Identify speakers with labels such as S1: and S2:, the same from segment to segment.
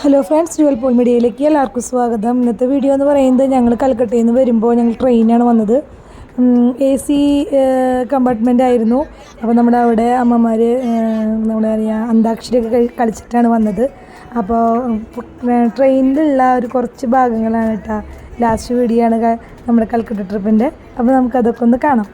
S1: Hello friends, dual Paul മീഡിയയിലേക്ക് എല്ലാവർക്കും സ്വാഗതം. ഇന്നത്തെ വീഡിയോ എന്ന് പറയുന്നത് ഞങ്ങൾ കൽക്കട്ടയിൽ നിന്ന് വരുമ്പോൾ ഞങ്ങൾ ട്രെയിനാണ് വന്നത്. AC കമ്പാർട്ട്മെൻ്റ് ആയിരുന്നു. അപ്പോൾ നമ്മുടെ അവിടെ അമ്മമാർ നമ്മുടെ അന്താക്ഷരിയൊക്കെ കളിച്ചിട്ടാണ് വന്നത്. അപ്പോൾ ട്രെയിനിലുള്ള ഒരു കുറച്ച് ഭാഗങ്ങളാണ് കേട്ടോ ലാസ്റ്റ് വീഡിയോ ആണ് നമ്മുടെ കൽക്കട്ട ട്രിപ്പിൻ്റെ. അപ്പോൾ നമുക്കതൊക്കെ ഒന്ന് കാണാം.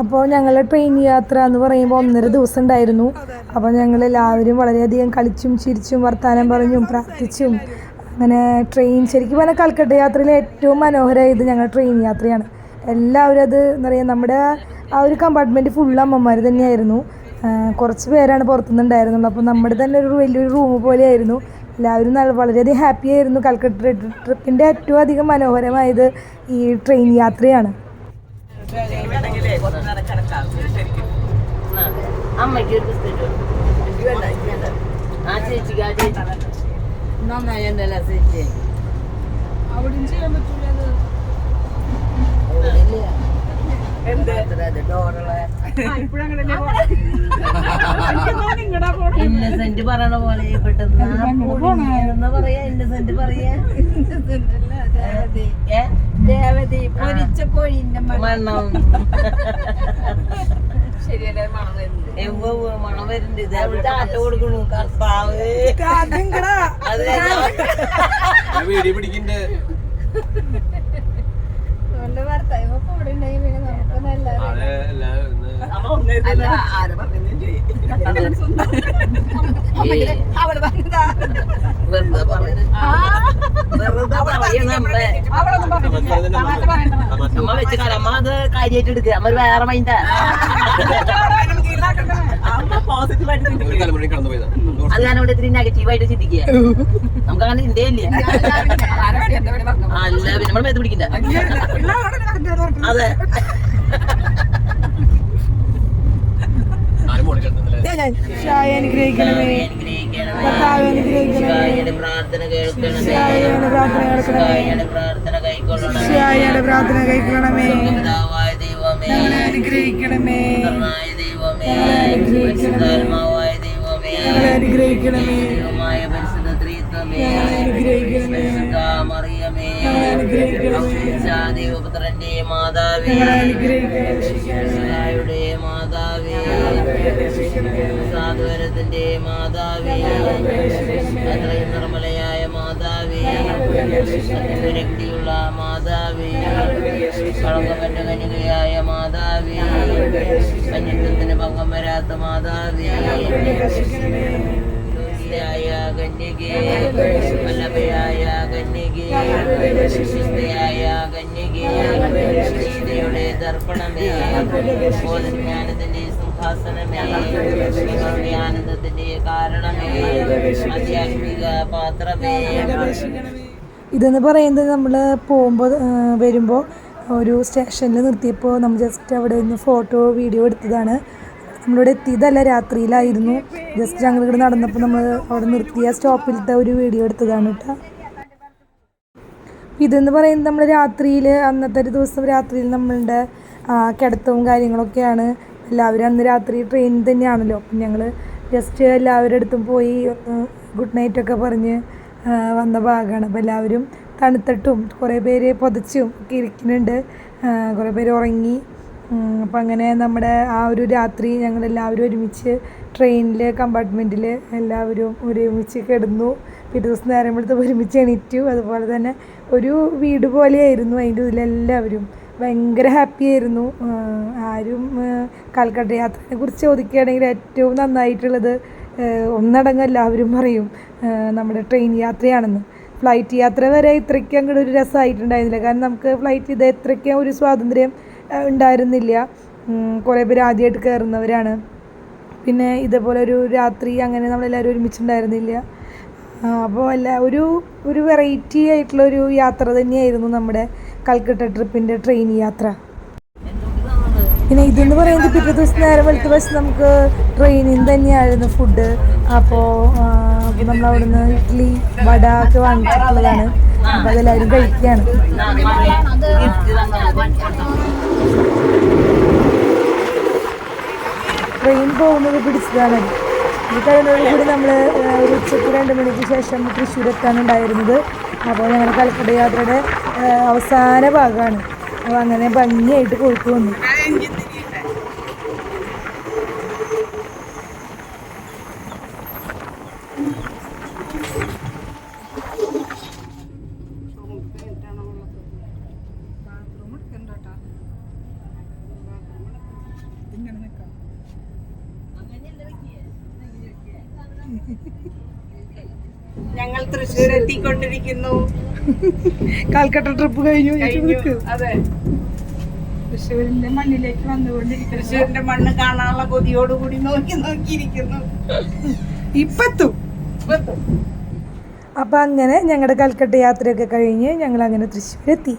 S1: അപ്പോൾ ഞങ്ങളുടെ ട്രെയിൻ യാത്ര എന്ന് പറയുമ്പോൾ 1.5 ദിവസം ഉണ്ടായിരുന്നു. അപ്പോൾ ഞങ്ങളെല്ലാവരും വളരെയധികം കളിച്ചും ചിരിച്ചും വർത്തമാനം പറഞ്ഞും പ്രാർത്ഥിച്ചും അങ്ങനെ ട്രെയിൻ ശരിക്കും പറഞ്ഞാൽ കൽക്കട്ട യാത്രയിൽ ഏറ്റവും മനോഹരമായത് ഞങ്ങളുടെ ട്രെയിൻ യാത്രയാണ്. എല്ലാവരും അത് എന്താ പറയുക, നമ്മുടെ ആ ഒരു കമ്പാർട്ട്മെൻറ്റ് ഫുള്ള് അമ്മമാർ തന്നെയായിരുന്നു. കുറച്ച് പേരാണ് പുറത്തുനിന്നുണ്ടായിരുന്നുള്ളൂ. അപ്പോൾ നമ്മുടെ തന്നെ ഒരു വലിയൊരു റൂം പോലെയായിരുന്നു. എല്ലാവരും വളരെയധികം ഹാപ്പി ആയിരുന്നു. കൽക്കട്ട ട്രിപ്പിൻ്റെ ഏറ്റവും അധികം മനോഹരമായത് ഈ ട്രെയിൻ യാത്രയാണ്.
S2: ഇന്നസെന്റ് പറയണ പോലെ പെട്ടെന്ന് പറയാ. ഇന്നസെന്റ് പറയാ ദേവതി പൊരിച്ച കോഴിന്റെ മണം ശരിയല്ലേ? മണം വരുന്നുണ്ട്. ഇത് ആറ്റ കൊടുക്കണു. കർത്താവ്
S3: വീഡിയോ പിടിക്കണ്ടേ?
S2: അമ്മ വെച്ച് അമ്മ അത് കാര്യമായിട്ട് എടുക്കുക. അമ്മ വേറെ മൈൻഡാ. അത് ഞാൻ ഇവിടെ ഇത്തിരി നെഗറ്റീവായിട്ട് ചിന്തിക്കുക. നമുക്ക് അങ്ങനെ ചിന്തയില്ലേ? അല്ല, പിന്നെ നമ്മൾ മേത്ത് പിടിക്കില്ല. അതെ, പ്രാർത്ഥന കേൾക്കണമേ. പ്രാർത്ഥന കൈക്കൊള്ളണമേ. ദൈവമേ അനുഗ്രഹിക്കണമേ. പരിശുദ്ധാത്മാവായ ദൈവമേ അനുഗ്രഹിക്കണമേ. പരിശുദ്ധ ത്രിത്വമേ പരിശുദ്ധ മറിയമേ ദൈവപുത്രന്റെ മാതാവേ യുടെ മാതാവേ സാധുവരത്തിന്റെ മാതാവേ അത്രയും നിർമ്മലയായ മാതാവേ രക്തിയുള്ള മാതാവേ കളങ്കമറ്റ കന്യകയായ മാതാവേ അന്യത്വത്തിന് ഭംഗം വരാത്ത മാതാവേ കന്യകേ വല്ലഭയായ കന്യകേ വിശുദ്ധയായ കന്യകേ സീതയുടെ ദർപ്പണമേ ബോധജ്ഞാനത്തിന്റെ സിംഹാസനമേ ആനന്ദത്തിന്റെ കാരണമേ ആധ്യാത്മിക പാത്രമേ.
S1: ഇതെന്ന് പറയുന്നത് നമ്മൾ വരുമ്പോൾ ഒരു സ്റ്റേഷനിൽ നിർത്തിയപ്പോൾ നമ്മൾ ജസ്റ്റ് അവിടെ നിന്ന് ഫോട്ടോ വീഡിയോ എടുത്തതാണ്. നമ്മളിവിടെ എത്തിയതല്ല, രാത്രിയിലായിരുന്നു. ജസ്റ്റ് ഞങ്ങളിവിടെ നടന്നപ്പോൾ നമ്മൾ അവിടെ നിർത്തിയ സ്റ്റോപ്പിലത്തെ ഒരു വീഡിയോ എടുത്തതാണ് കേട്ടോ. ഇതെന്ന് പറയുന്നത് നമ്മൾ രാത്രിയിൽ അന്നത്തെ ഒരു ദിവസം രാത്രിയിൽ നമ്മളുടെ കിടത്തവും കാര്യങ്ങളൊക്കെയാണ്. എല്ലാവരും അന്ന് രാത്രി ട്രെയിനിൽ തന്നെയാണല്ലോ. അപ്പം ഞങ്ങൾ ജസ്റ്റ് എല്ലാവരുടെ അടുത്തും പോയി ഒന്ന് ഗുഡ് നൈറ്റൊക്കെ പറഞ്ഞ് വന്ന ഭാഗമാണ്. അപ്പോൾ എല്ലാവരും തണുത്തിട്ടും കുറേ പേര് പൊതച്ചും ഒക്കെ ഇരിക്കുന്നുണ്ട്. കുറേ പേര് ഉറങ്ങി. അപ്പം അങ്ങനെ നമ്മുടെ ആ ഒരു രാത്രി ഞങ്ങളെല്ലാവരും ഒരുമിച്ച് ട്രെയിനിൽ കമ്പാർട്ട്മെൻറ്റിൽ എല്ലാവരും ഒരുമിച്ച് കിടന്നു. പിറ്റേ ദിവസം നേരം വെളുത്ത് ഒരുമിച്ച് എണീറ്റു. അതുപോലെ തന്നെ ഒരു വീട് പോലെയായിരുന്നു. അതിൻ്റെ ഉള്ളിലെല്ലാവരും ഭയങ്കര ഹാപ്പി ആയിരുന്നു. ആരും കൽക്കട്ട യാത്രയെ കുറിച്ച് ചോദിക്കുകയാണെങ്കിൽ ഏറ്റവും നന്നായിട്ടുള്ളത് ഒന്നടങ്കം എല്ലാവരും പറയും നമ്മുടെ ട്രെയിൻ യാത്രയാണെന്ന്. ഫ്ലൈറ്റ് യാത്ര വരെ ഇത്രയ്ക്ക് അങ്ങോട്ട് ഒരു രസമായിട്ടുണ്ടായിരുന്നില്ല. കാരണം നമുക്ക് ഫ്ലൈറ്റ് ഇത് ഇത്രയ്ക്ക് ഒരു സ്വാതന്ത്ര്യം ഉണ്ടായിരുന്നില്ല. കുറേ പേര് ആദ്യമായിട്ട് കയറുന്നവരാണ്. പിന്നെ ഇതേപോലെ ഒരു രാത്രി അങ്ങനെ നമ്മളെല്ലാവരും ഒരുമിച്ചുണ്ടായിരുന്നില്ല. അപ്പോൾ ഒരു വെറൈറ്റി ആയിട്ടുള്ളൊരു യാത്ര തന്നെയായിരുന്നു നമ്മുടെ കൽക്കട്ട ട്രിപ്പിൻ്റെ ട്രെയിൻ യാത്ര. പിന്നെ ഇതെന്ന് പറയുന്നത് പിറ്റേ ദിവസം നേരം വെളുത്ത ബസ് നമുക്ക് ട്രെയിനിൽ തന്നെയായിരുന്നു ഫുഡ്. അപ്പോൾ നമ്മൾ അവിടുന്ന് ഇഡ്ഡലി വട ഒക്കെ വാങ്ങിച്ചിട്ടുള്ളതാണ്. അപ്പോൾ അതെല്ലാവരും കഴിക്കുകയാണ്. ട്രെയിൻ പോകുന്നത് പിടിച്ചതാണ്. ഇത് കഴിഞ്ഞതോടുകൂടി നമ്മൾ ഒരു ഉച്ചയ്ക്ക് 2 മണിക്ക് ശേഷം തൃശ്ശൂർ എത്താനുണ്ടായിരുന്നത്. അപ്പോൾ ഞങ്ങളുടെ കൽക്കട്ട യാത്രയുടെ അവസാന ഭാഗമാണ്. അപ്പോൾ അങ്ങനെ ഭംഗിയായിട്ട് പോയിട്ട് വന്നു.
S4: ഞങ്ങൾ തൃശ്ശൂർ എത്തിക്കൊണ്ടിരിക്കുന്നു.
S1: കൽക്കട്ട ട്രിപ്പ് കഴിഞ്ഞു.
S4: അതെ,
S1: തൃശ്ശൂരിന്റെ മണ്ണിലേക്ക് വന്നുകൊണ്ടിരിക്കുന്നു.
S4: തൃശ്ശൂരിന്റെ മണ്ണ് കാണാനുള്ള കൊതിയോടുകൂടി നോക്കിയിരിക്കുന്നു.
S1: ഇപ്പത്തും. അപ്പം അങ്ങനെ ഞങ്ങളുടെ കൽക്കട്ട യാത്രയൊക്കെ കഴിഞ്ഞ് ഞങ്ങൾ അങ്ങനെ തൃശ്ശൂരെത്തി.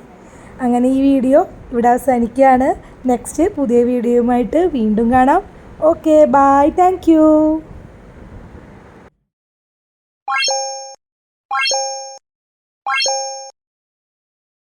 S1: അങ്ങനെ ഈ വീഡിയോ ഇവിടെ അവസാനിക്കുകയാണ്. നെക്സ്റ്റ് പുതിയ വീഡിയോയുമായിട്ട് വീണ്ടും കാണാം. Okay, bye, thank U.